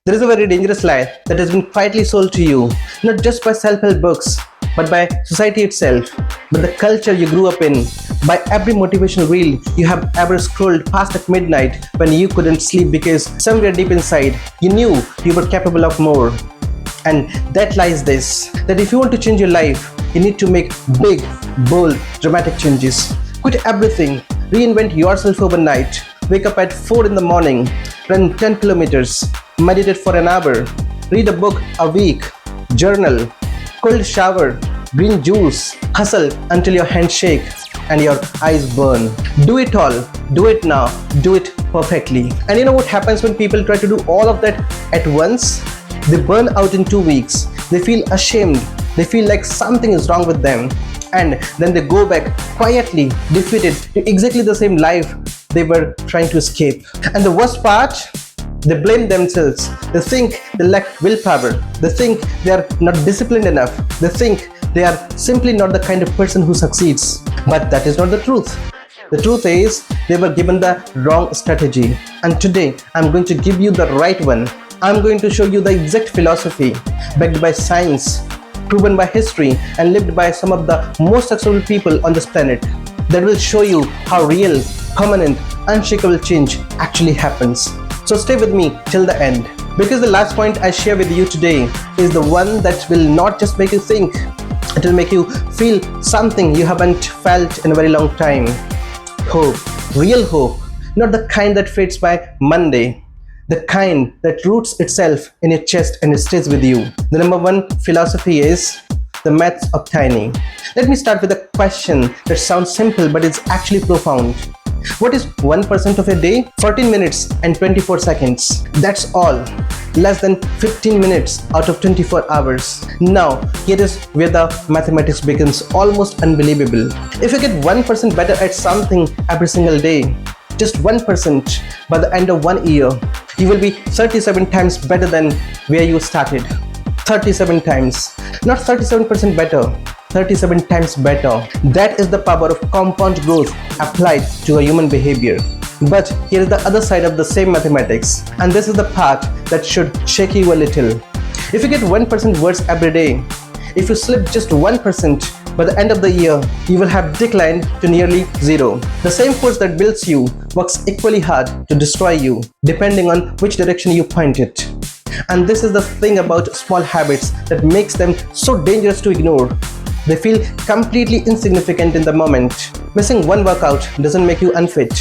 There is a very dangerous lie that has been quietly sold to you, not just by self-help books, but by society itself, by the culture you grew up in, by every motivational reel you have ever scrolled past at midnight when you couldn't sleep because somewhere deep inside you knew you were capable of more. And that lies this, that if you want to change your life, you need to make big, bold, dramatic changes. Quit everything, reinvent yourself overnight, wake up at 4 in the morning, run 10 kilometers, meditate for an hour, read a book a week, journal, cold shower, green juice, hustle until your hands shake and your eyes burn. Do it all, do it now, do it perfectly. And you know what happens when people try to do all of that at once? They burn out in 2 weeks, they feel ashamed, they feel like something is wrong with them, and then they go back quietly, defeated, to exactly the same life they were trying to escape. And the worst part, they blame themselves. They think they lack willpower. They think they are not disciplined enough. They think they are simply not the kind of person who succeeds. But that is not the truth. The truth is, they were given the wrong strategy. And today, I'm going to give you the right one. I'm going to show you the exact philosophy, backed by science, proven by history, and lived by some of the most successful people on this planet, that will show you how real, permanent, unshakable change actually happens. So stay with me till the end, because the last point I share with you today is the one that will not just make you think, it will make you feel something you haven't felt in a very long time. Hope, real hope, not the kind that fades by Monday, the kind that roots itself in your chest and stays with you. The number one philosophy is the maths of tiny. Let me start with a question that sounds simple but is actually profound. What is 1% of a day? 14 minutes and 24 seconds. That's all. Less than 15 minutes out of 24 hours. Now, here is where the mathematics becomes almost unbelievable. If you get 1% better at something every single day, just 1%, by the end of 1 year, you will be 37 times better than where you started. 37 times. Not 37% better. 37 times better. That is the power of compound growth applied to a human behavior. But here is the other side of the same mathematics, and this is the part that should shake you a little. If you get 1% worse every day, if you slip just 1%, by the end of the year, you will have declined to nearly zero. The same force that builds you works equally hard to destroy you, depending on which direction you point it. And this is the thing about small habits that makes them so dangerous to ignore. They feel completely insignificant in the moment. Missing one workout doesn't make you unfit.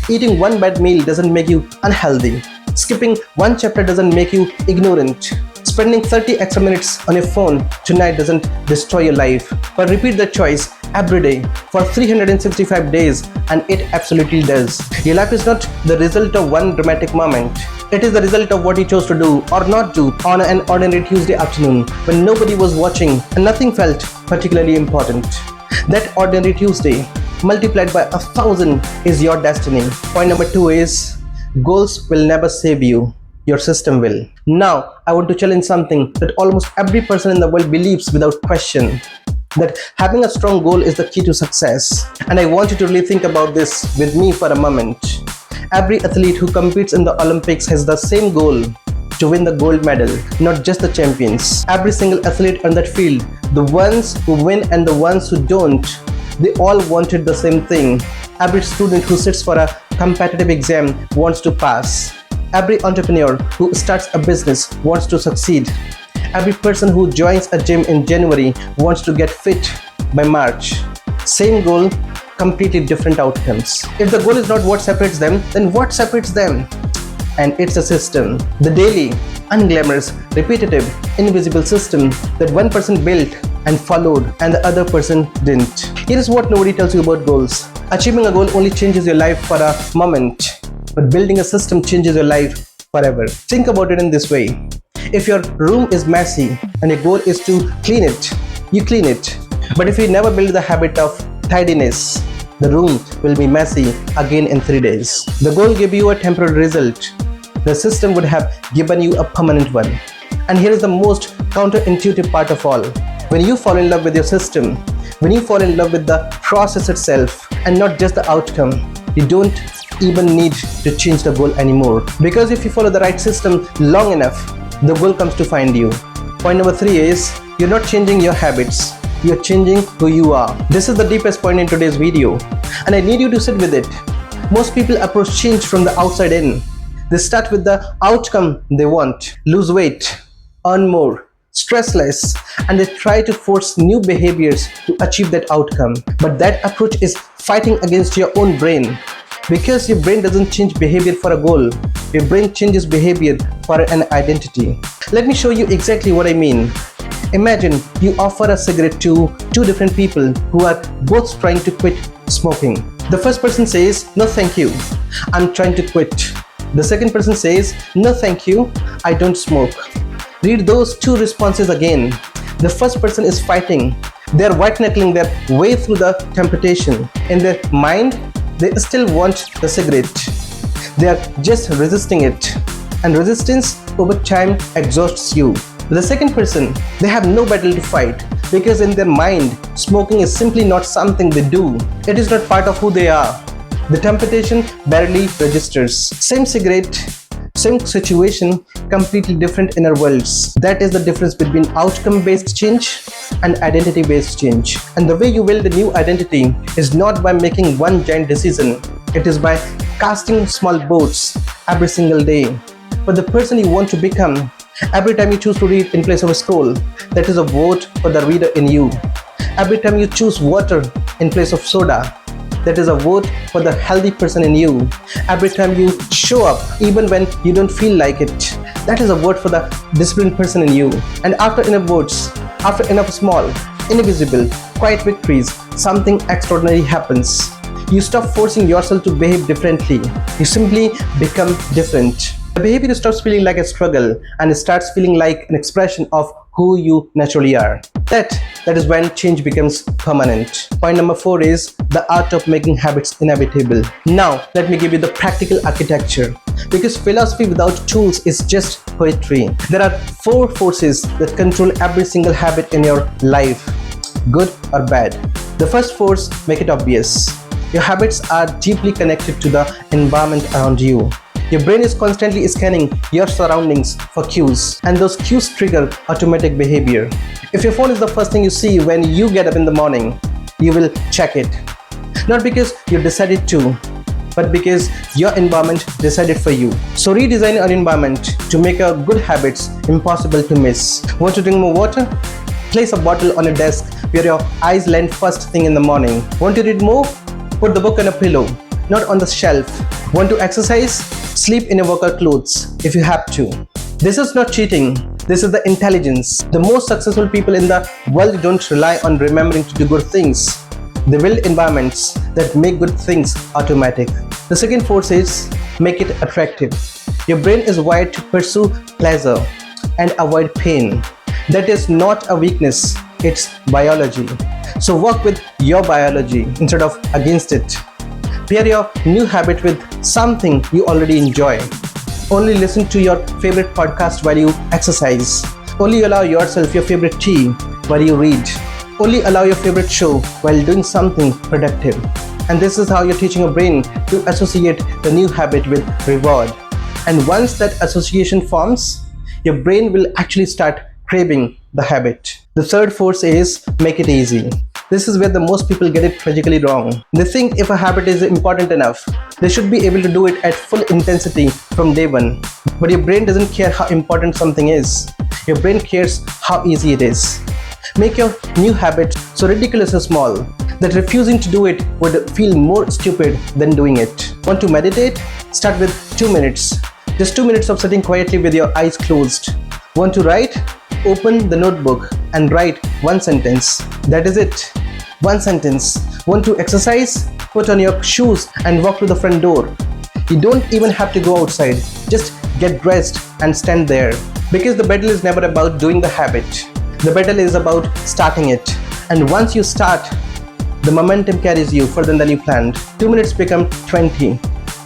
Eating one bad meal doesn't make you unhealthy. Skipping one chapter doesn't make you ignorant. Spending 30 extra minutes on your phone tonight doesn't destroy your life. But repeat the choice every day for 365 days and it absolutely does. Your life is not the result of one dramatic moment. It is the result of what you chose to do or not do on an ordinary Tuesday afternoon when nobody was watching and nothing felt particularly important. That ordinary Tuesday multiplied by 1,000 is your destiny. Point number 2 is, goals will never save you. Your system will. Now, I want to challenge something that almost every person in the world believes without question, that having a strong goal is the key to success. And I want you to really think about this with me for a moment. Every athlete who competes in the Olympics has the same goal, to win the gold medal, not just the champions. Every single athlete on that field, the ones who win and the ones who don't, they all wanted the same thing. Every student who sits for a competitive exam wants to pass. Every entrepreneur who starts a business wants to succeed. Every person who joins a gym in January wants to get fit by March. Same goal, completely different outcomes. If the goal is not what separates them, then what separates them? And it's a system. The daily, unglamorous, repetitive, invisible system that one person built and followed and the other person didn't. Here is what nobody tells you about goals. Achieving a goal only changes your life for a moment, but building a system changes your life forever. Think about it in this way. If your room is messy and your goal is to clean it, you clean it. But if you never build the habit of tidiness, the room will be messy again in 3 days. The goal gave you a temporary result. The system would have given you a permanent one. And here is the most counterintuitive part of all. When you fall in love with your system, when you fall in love with the process itself and not just the outcome, you don't even need to change the goal anymore. Because if you follow the right system long enough, the goal comes to find you. Point number 3 is you're not changing your habits, you're changing who you are. This is the deepest point in today's video, and I need you to sit with it. Most people approach change from the outside in. They start with the outcome they want: lose weight, earn more, stress less, and they try to force new behaviors to achieve that outcome. But that approach is fighting against your own brain, because your brain doesn't change behavior for a goal. Your brain changes behavior for an identity. Let me show you exactly what I mean. Imagine you offer a cigarette to two different people who are both trying to quit smoking. The first person says, "No thank you, I'm trying to quit." The second person says, "No thank you, I don't smoke." Read those two responses again. The first person is fighting. They are white-knuckling their way through the temptation. In their mind, they still want the cigarette. They are just resisting it. And resistance over time exhausts you. The second person, they have no battle to fight, because in their mind, smoking is simply not something they do. It is not part of who they are. The temptation barely registers. Same cigarette, same situation, completely different inner worlds. That is the difference between outcome-based change and identity-based change. And the way you build a new identity is not by making one giant decision. It is by casting small votes every single day. For the person you want to become, every time you choose to read in place of a scroll, that is a vote for the reader in you. Every time you choose water in place of soda, that is a vote for the healthy person in you. Every time you show up even when you don't feel like it, that is a vote for the disciplined person in you. And after enough votes, after enough small, invisible, quiet victories, something extraordinary happens. You stop forcing yourself to behave differently. You simply become different. The behavior stops feeling like a struggle and it starts feeling like an expression of who you naturally are. That is when change becomes permanent. Point number 4 is the art of making habits inevitable. Now, let me give you the practical architecture, because philosophy without tools is just poetry. There are 4 forces that control every single habit in your life, good or bad. The first force, make it obvious. Your habits are deeply connected to the environment around you. Your brain is constantly scanning your surroundings for cues, and those cues trigger automatic behavior. If your phone is the first thing you see when you get up in the morning, you will check it. Not because you decided to, but because your environment decided for you. So redesign your environment to make your good habits impossible to miss. Want to drink more water? Place a bottle on a desk where your eyes land first thing in the morning. Want to read more? Put the book on a pillow, not on the shelf. Want to exercise? Sleep in your workout clothes if you have to. This is not cheating. This is the intelligence. The most successful people in the world don't rely on remembering to do good things. They build environments that make good things automatic. The second force is make it attractive. Your brain is wired to pursue pleasure and avoid pain. That is not a weakness, it's biology. So work with your biology instead of against it. Pair your new habit with something you already enjoy. Only listen to your favorite podcast while you exercise. Only allow yourself your favorite tea while you read. Only allow your favorite show while doing something productive. And this is how you're teaching your brain to associate the new habit with reward. And once that association forms, your brain will actually start craving the habit. The third force is make it easy. This is where the most people get it tragically wrong. They think if a habit is important enough, they should be able to do it at full intensity from day one. But your brain doesn't care how important something is. Your brain cares how easy it is. Make your new habit so ridiculously small that refusing to do it would feel more stupid than doing it. Want to meditate? Start with 2 minutes. Just 2 minutes of sitting quietly with your eyes closed. Want to write? Open the notebook and write 1 sentence. That is it. 1 sentence. Want to exercise? Put on your shoes and walk to the front door. You don't even have to go outside. Just get dressed and stand there. Because the battle is never about doing the habit. The battle is about starting it. And once you start, the momentum carries you further than you planned. 2 minutes become 20.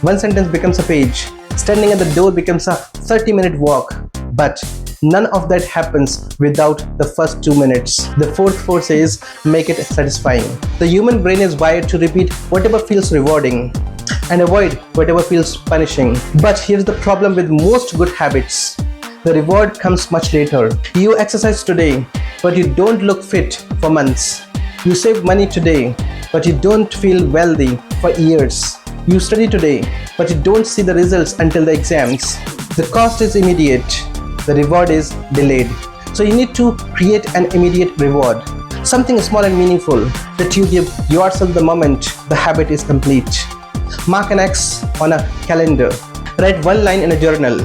1 sentence becomes a page. Standing at the door becomes a 30-minute walk. But none of that happens without the first 2 minutes. The fourth force is make it satisfying. The human brain is wired to repeat whatever feels rewarding and avoid whatever feels punishing. But here's the problem with most good habits. the reward comes much later. You exercise today, but you don't look fit for months. You save money today, but you don't feel wealthy for years. You study today, but you don't see the results until the exams. The cost is immediate, the reward is delayed. So you need to create an immediate reward. Something small and meaningful that you give yourself the moment the habit is complete. Mark an X on a calendar. Write one line in a journal.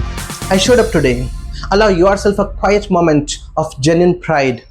I showed up today. Allow yourself a quiet moment of genuine pride.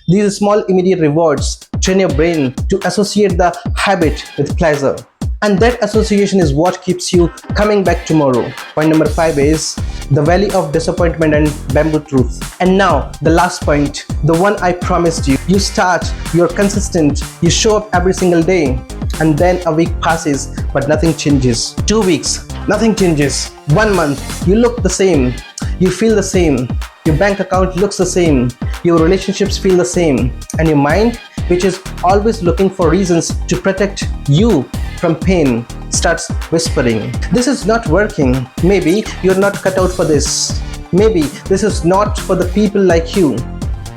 These small immediate rewards train your brain to associate the habit with pleasure. And that association is what keeps you coming back tomorrow. Point number 5 is the valley of disappointment and bamboo truth. And now the last point, the one I promised you. You start, you're consistent, you show up every single day, and then a week passes but nothing changes. 2 weeks, nothing changes. 1 month, you look the same, you feel the same, your bank account looks the same, your relationships feel the same, and your mind, which is always looking for reasons to protect you from pain, starts whispering, this is not working. Maybe you're not cut out for this. Maybe this is not for the people like you.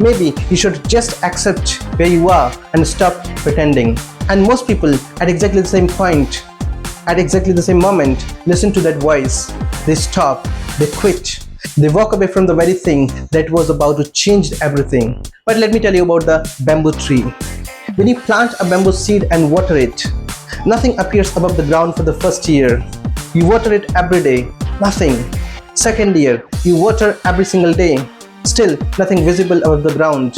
Maybe you should just accept where you are and stop pretending. And most people at exactly the same point, at exactly the same moment, listen to that voice. They stop, they quit, they walk away from the very thing that was about to change everything. But let me tell you about the bamboo tree. When you plant a bamboo seed and water it, nothing appears above the ground for the first year. You water it every day, nothing. Second year, you water every single day, still nothing visible above the ground.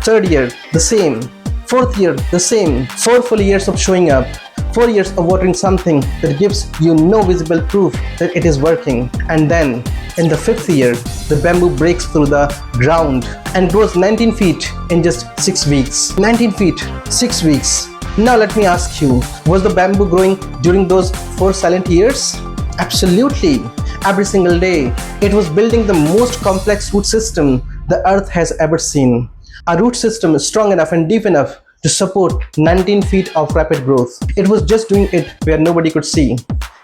Third year, the same. Fourth year, the same. 4 full years of showing up. 4 years of watering something that gives you no visible proof that it is working. And then, in the 5th year, the bamboo breaks through the ground and grows 19 feet in just 6 weeks. 19 feet, 6 weeks. Now let me ask you, was the bamboo growing during those 4 silent years? Absolutely. Every single day, it was building the most complex root system the earth has ever seen. A root system strong enough and deep enough to support 19 feet of rapid growth. It was just doing it where nobody could see.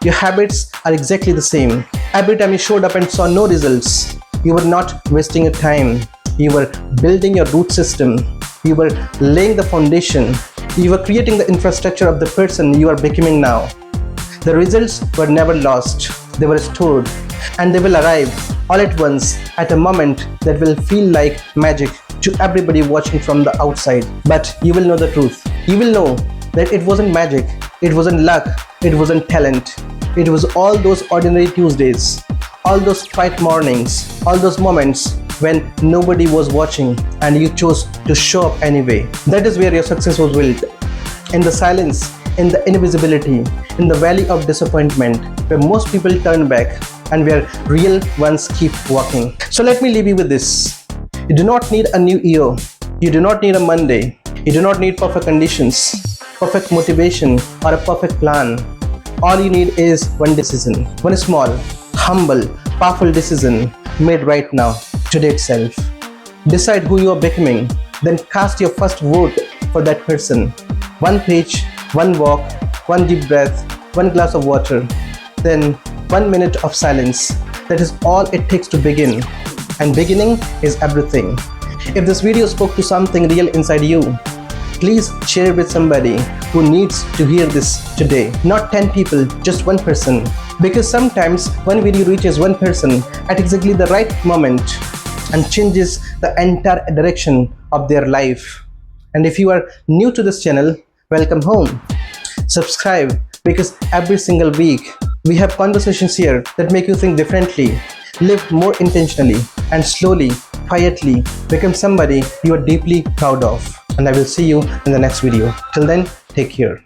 Your habits are exactly the same. Every time you showed up and saw no results, you were not wasting your time. You were building your root system. You were laying the foundation. You were creating the infrastructure of the person you are becoming now. The results were never lost. They were stored, and they will arrive all at once at a moment that will feel like magic to everybody watching from the outside. But you will know the truth. You will know that it wasn't magic, it wasn't luck, it wasn't talent. It was all those ordinary Tuesdays, all those quiet mornings, all those moments when nobody was watching and you chose to show up anyway. That is where your success was built. In the silence, in the invisibility, in the valley of disappointment, where most people turn back and where real ones keep walking. So let me leave you with this. You do not need a new year. You do not need a Monday. You do not need perfect conditions, perfect motivation, or a perfect plan. All you need is one decision, one small, humble, powerful decision made right now, today itself. Decide who you are becoming, then cast your first vote for that person. One page, one walk, one deep breath, one glass of water, then 1 minute of silence. That is all it takes to begin. And beginning is everything. If this video spoke to something real inside you, please share it with somebody who needs to hear this today. Not 10 people, just one person. Because sometimes one video reaches one person at exactly the right moment and changes the entire direction of their life. And if you are new to this channel, welcome home. Subscribe, because every single week we have conversations here that make you think differently, live more intentionally, and slowly, quietly become somebody you are deeply proud of. And I will see you in the next video. Till then, take care.